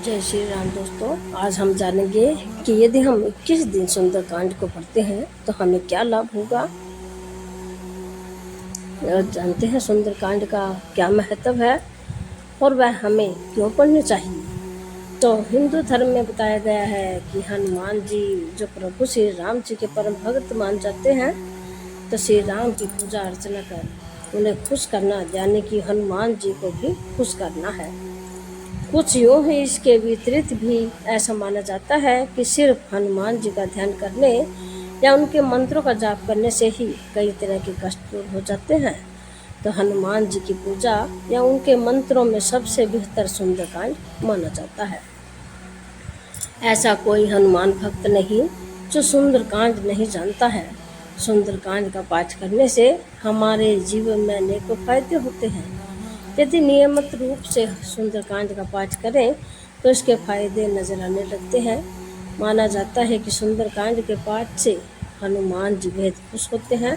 जय श्री राम दोस्तों। आज हम जानेंगे कि यदि हम 21 दिन सुंदरकांड को पढ़ते हैं तो हमें क्या लाभ होगा। जानते हैं सुंदरकांड का क्या महत्व है और वह हमें क्यों पढ़ने चाहिए। तो हिंदू धर्म में बताया गया है कि हनुमान जी जो प्रभु श्री राम जी के परम भक्त मान जाते हैं, तो श्री राम की पूजा अर्चना कर उन्हें खुश करना, यानी कि हनुमान जी को भी खुश करना है। कुछ यूँ ही इसके विपरीत भी ऐसा माना जाता है कि सिर्फ हनुमान जी का ध्यान करने या उनके मंत्रों का जाप करने से ही कई तरह के कष्ट दूर हो जाते हैं। तो हनुमान जी की पूजा या उनके मंत्रों में सबसे बेहतर सुंदरकांड माना जाता है। ऐसा कोई हनुमान भक्त नहीं जो सुंदरकांड नहीं जानता है। सुंदरकांड का पाठ करने से हमारे जीवन में अनेकों फायदे होते हैं। यदि नियमित रूप से सुंदरकांड का पाठ करें तो इसके फायदे नजर आने लगते हैं। माना जाता है कि सुंदरकांड के पाठ से हनुमान जी बेहद खुश होते हैं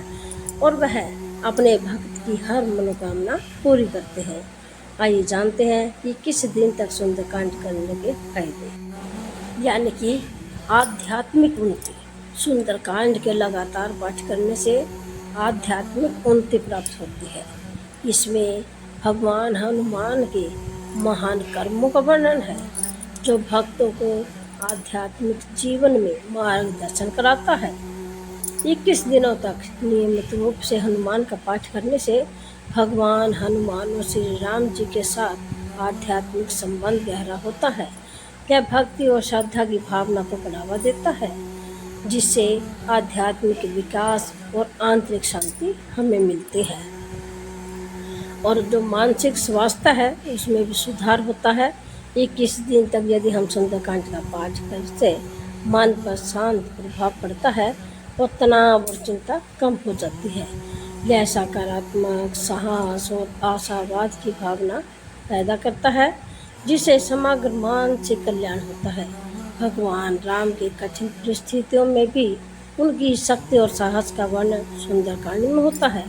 और वह अपने भक्त की हर मनोकामना पूरी करते हैं। आइए जानते हैं कि किस दिन तक सुंदरकांड करने के फायदे, यानी कि आध्यात्मिक उन्नति। सुंदरकांड के लगातार पाठ करने से आध्यात्मिक उन्नति प्राप्त होती है। इसमें भगवान हनुमान के महान कर्मों का वर्णन है, जो भक्तों को आध्यात्मिक जीवन में मार्गदर्शन कराता है। 21 दिनों तक नियमित रूप से हनुमान का पाठ करने से भगवान हनुमान और श्री राम जी के साथ आध्यात्मिक संबंध गहरा होता है। यह भक्ति और श्रद्धा की भावना को बढ़ावा देता है, जिससे आध्यात्मिक विकास और आंतरिक शांति हमें मिलती है। और जो मानसिक स्वास्थ्य है उसमें भी सुधार होता है। 21 दिन तक यदि हम सुंदरकांड का पाठ करते मन पर शांत प्रभाव पड़ता है और तनाव और चिंता कम हो जाती है। यह सकारात्मक साहस और आशावाद की भावना पैदा करता है, जिससे समग्र मानसिक कल्याण होता है। भगवान राम की कठिन परिस्थितियों में भी उनकी शक्ति और साहस का वर्णन सुंदरकांड में होता है,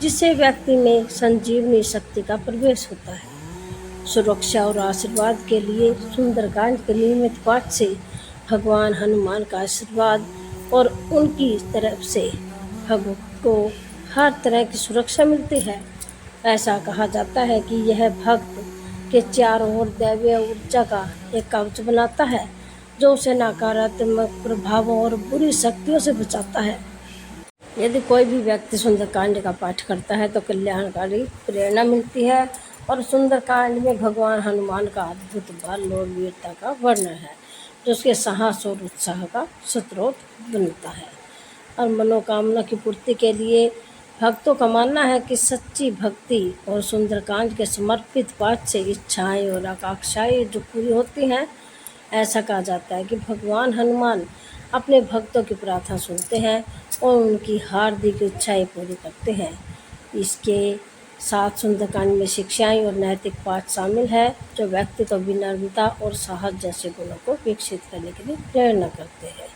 जिससे व्यक्ति में संजीवनी शक्ति का प्रवेश होता है। सुरक्षा और आशीर्वाद के लिए सुंदरकांड के नियमित पाठ से भगवान हनुमान का आशीर्वाद और उनकी तरफ से भक्त को हर तरह की सुरक्षा मिलती है। ऐसा कहा जाता है कि यह भक्त के चारों ओर दैवीय ऊर्जा का एक कवच बनाता है, जो उसे नकारात्मक प्रभावों और बुरी शक्तियों से बचाता है। यदि कोई भी व्यक्ति सुंदरकांड का पाठ करता है तो कल्याणकारी प्रेरणा मिलती है। और सुंदरकांड में भगवान हनुमान का अद्भुत बल और वीरता का वर्णन है, जो उसके साहस और उत्साह का स्रोत बनता है। और मनोकामना की पूर्ति के लिए भक्तों का मानना है कि सच्ची भक्ति और सुंदरकांड के समर्पित पाठ से इच्छाएं और आकांक्षाएं जो पूरी होती हैं। ऐसा कहा जाता है कि भगवान हनुमान अपने भक्तों की प्रार्थना सुनते हैं और उनकी हार्दिक इच्छाएं पूरी करते हैं। इसके साथ सुंदरकांड में शिक्षाएं और नैतिक पाठ शामिल है, जो व्यक्ति को विनम्रता और साहस जैसे गुणों को विकसित करने के लिए प्रेरणा करते हैं।